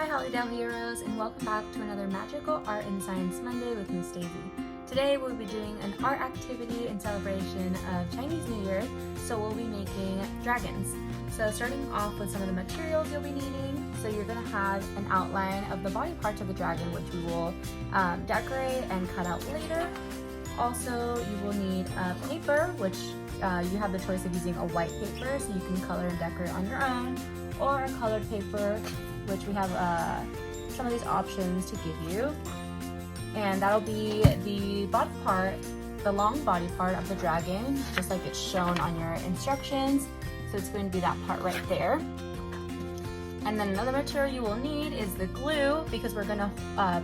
Hi Hollydale Heroes, and welcome back to another Magical Art and Science Monday with Miss Daisy. Today we'll be doing an art activity in celebration of Chinese New Year, so we'll be making dragons. So starting off with some of the materials you'll be needing. So you're going to have an outline of the body parts of the dragon, which we will decorate and cut out later. Also, you will need paper, which you have the choice of using a white paper, so you can color and decorate on your own, or a colored paper, which we have some of these options to give you. And that'll be the body part, the long body part of the dragon, just like it's shown on your instructions. So it's going to be that part right there. And then another material you will need is the glue, because we're gonna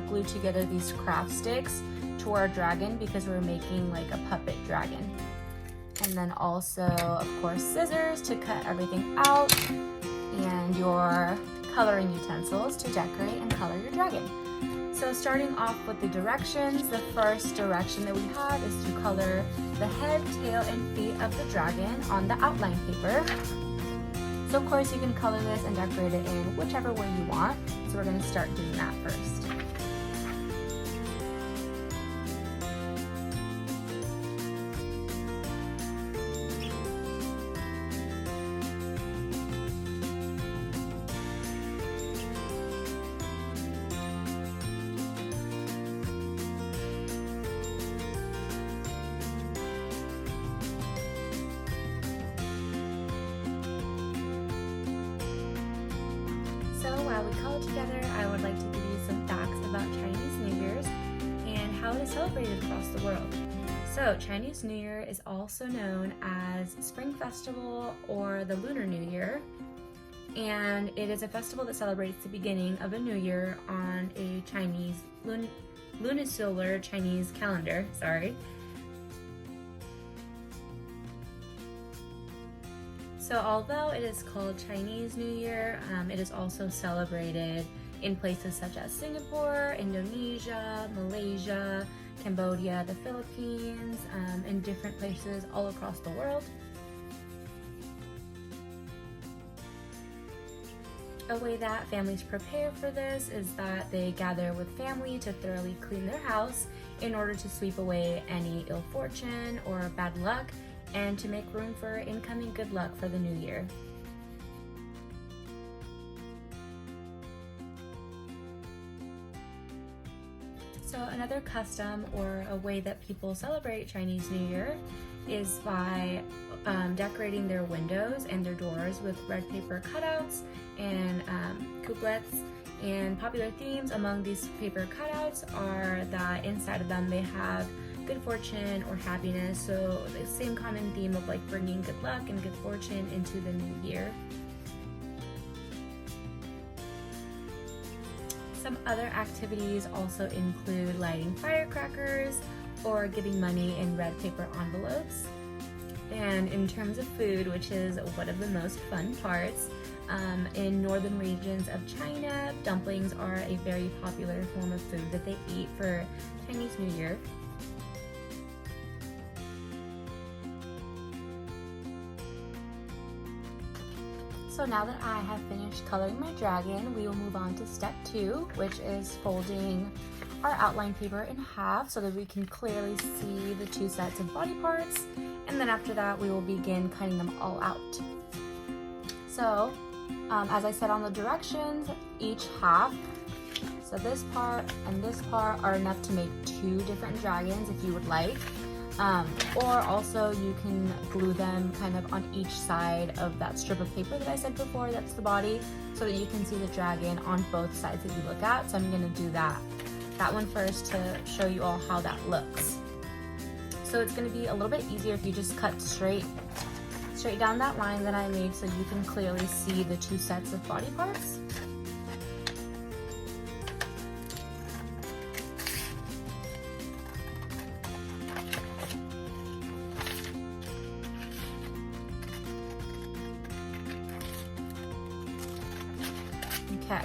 glue together these craft sticks to our dragon, because we're making like a puppet dragon. And then also, of course, scissors to cut everything out, and your coloring utensils to decorate and color your dragon. So starting off with the directions, the first direction that we have is to color the head, tail, and feet of the dragon on the outline paper. So of course you can color this and decorate it in whichever way you want. So we're going to start doing that first. So while we color together, I would like to give you some facts about Chinese New Year's and how it is celebrated across the world. So Chinese New Year is also known as Spring Festival or the Lunar New Year, and it is a festival that celebrates the beginning of a new year on a Chinese lunisolar Chinese calendar. So although it is called Chinese New Year, it is also celebrated in places such as Singapore, Indonesia, Malaysia, Cambodia, the Philippines, and different places all across the world. A way that families prepare for this is that they gather with family to thoroughly clean their house in order to sweep away any ill fortune or bad luck, and to make room for incoming good luck for the new year. So another custom or a way that people celebrate Chinese New Year is by decorating their windows and their doors with red paper cutouts and couplets. And popular themes among these paper cutouts are that inside of them they have good fortune or happiness, so the same common theme of like bringing good luck and good fortune into the new year. Some other activities also include lighting firecrackers or giving money in red paper envelopes. And in terms of food, which is one of the most fun parts, in northern regions of China, dumplings are a very popular form of food that they eat for Chinese New Year. So now that I have finished coloring my dragon, we will move on to step 2, which is folding our outline paper in half so that we can clearly see the two sets of body parts. And then after that, we will begin cutting them all out. So, as I said on the directions, each half, so this part and this part, are enough to make 2 different dragons if you would like. Or also you can glue them kind of on each side of that strip of paper that I said before, that's the body, so that you can see the dragon on both sides that you look at. So I'm going to do that one first to show you all how that looks. So it's going to be a little bit easier if you just cut straight down that line that I made, so you can clearly see the 2 sets of body parts. Okay,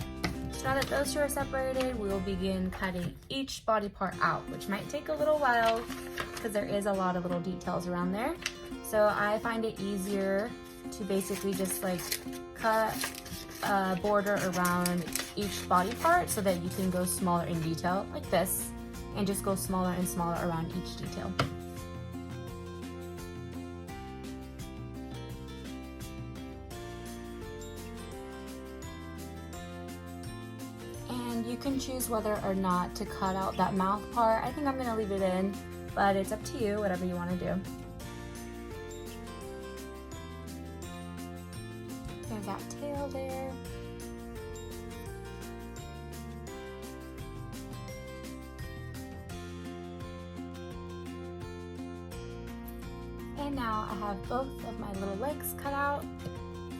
so now that those 2 are separated, we will begin cutting each body part out, which might take a little while because there is a lot of little details around there. So I find it easier to basically just like cut a border around each body part so that you can go smaller in detail like this, and just go smaller and smaller around each detail. And you can choose whether or not to cut out that mouth part. I think I'm gonna leave it in, but it's up to you, whatever you wanna do. There's that tail there. And now I have both of my little legs cut out,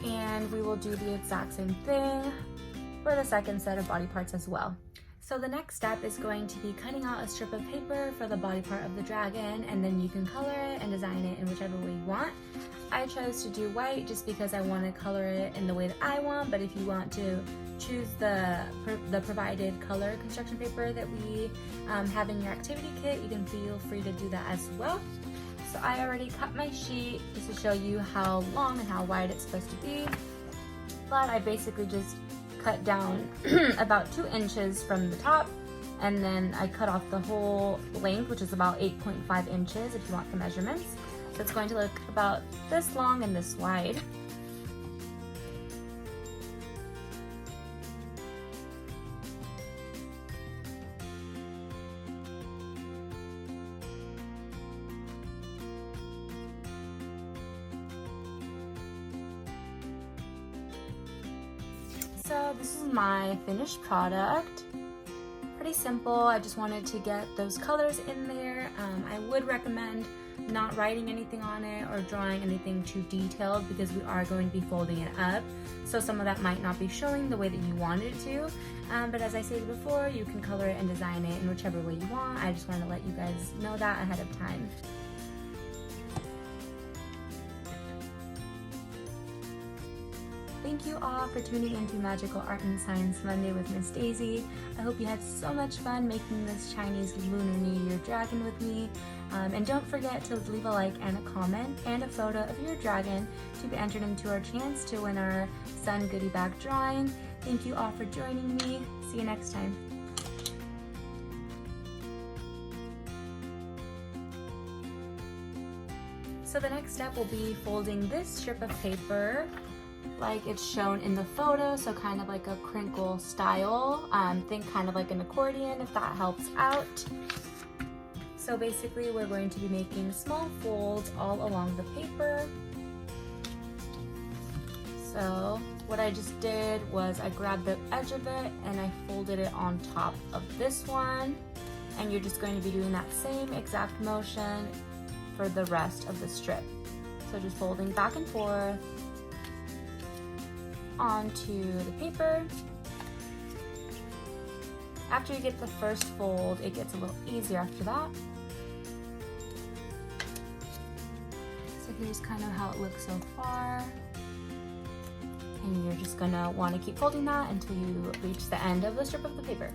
and we will do the exact same thing for the second set of body parts as well. So the next step is going to be cutting out a strip of paper for the body part of the dragon, and then you can color it and design it in whichever way you want. I chose to do white just because I want to color it in the way that I want, but if you want to choose the provided color construction paper that we have in your activity kit, you can feel free to do that as well. So I already cut my sheet just to show you how long and how wide it's supposed to be, but I basically just cut down about 2 inches from the top, and then I cut off the whole length, which is about 8.5 inches if you want the measurements. So it's going to look about this long and this wide. So this is my finished product. Pretty simple. I just wanted to get those colors in there. I would recommend not writing anything on it or drawing anything too detailed because we are going to be folding it up. So some of that might not be showing the way that you wanted it to. But as I stated before, you can color it and design it in whichever way you want. I just wanted to let you guys know that ahead of time. Thank you all for tuning into Magical Art and Science Monday with Miss Daisy. I hope you had so much fun making this Chinese Lunar New Year dragon with me. And don't forget to leave a like and a comment and a photo of your dragon to be entered into our chance to win our Sun Goodie Bag drawing. Thank you all for joining me. See you next time. So the next step will be folding this strip of paper like it's shown in the photo, so kind of like a crinkle style. Think kind of like an accordion if that helps out. So basically we're going to be making small folds all along the paper. So what I just did was I grabbed the edge of it and I folded it on top of this one, and you're just going to be doing that same exact motion for the rest of the strip. So just folding back and forth onto the paper. After you get the first fold, it gets a little easier after that. So here's kind of how it looks so far. And you're just gonna want to keep folding that until you reach the end of the strip of the paper.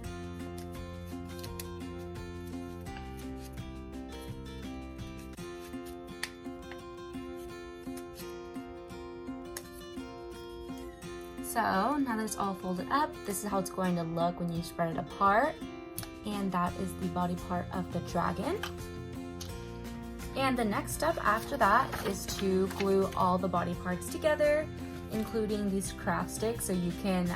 So now that it's all folded up, this is how it's going to look when you spread it apart. And that is the body part of the dragon. And the next step after that is to glue all the body parts together, including these craft sticks, so you can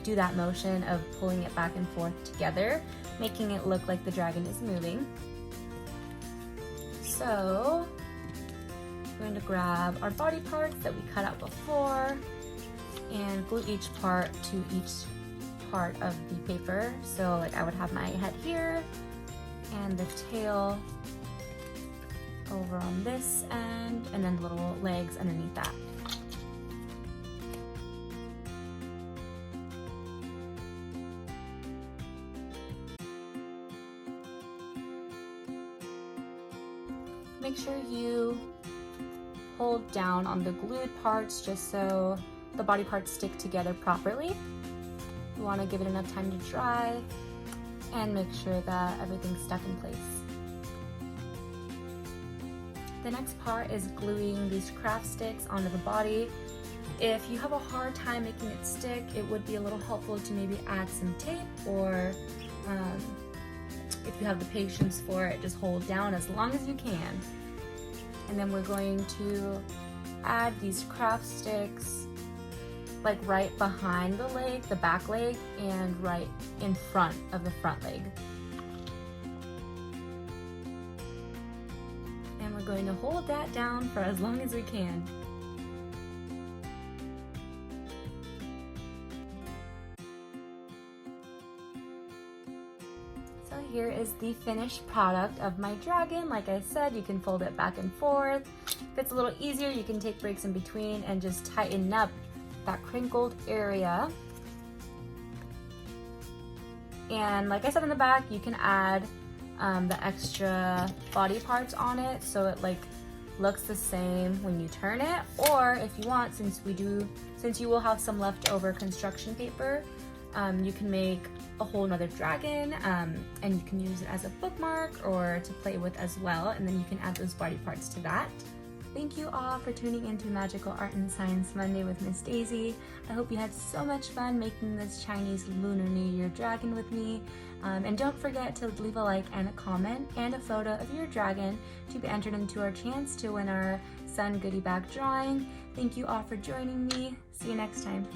do that motion of pulling it back and forth together, making it look like the dragon is moving. So we're going to grab our body parts that we cut out before and glue each part to each part of the paper. So like I would have my head here and the tail over on this end, and then the little legs underneath that. Make sure you hold down on the glued parts just so the body parts stick together properly. You want to give it enough time to dry and make sure that everything's stuck in place. The next part is gluing these craft sticks onto the body. If you have a hard time making it stick, it would be a little helpful to maybe add some tape, or if you have the patience for it, just hold down as long as you can. And then we're going to add these craft sticks like right behind the leg, the back leg, and right in front of the front leg. And we're going to hold that down for as long as we can. So here is the finished product of my dragon. Like I said, you can fold it back and forth. If it's a little easier, you can take breaks in between and just tighten up that crinkled area. And like I said in the back, you can add the extra body parts on it so it like looks the same when you turn it. Or if you want, since you will have some leftover construction paper, you can make a whole nother dragon, and you can use it as a bookmark or to play with as well, and then you can add those body parts to that. Thank you all for tuning into Magical Art and Science Monday with Miss Daisy. I hope you had so much fun making this Chinese Lunar New Year dragon with me. And don't forget to leave a like and a comment and a photo of your dragon to be entered into our chance to win our Sun Goodie Bag drawing. Thank you all for joining me. See you next time.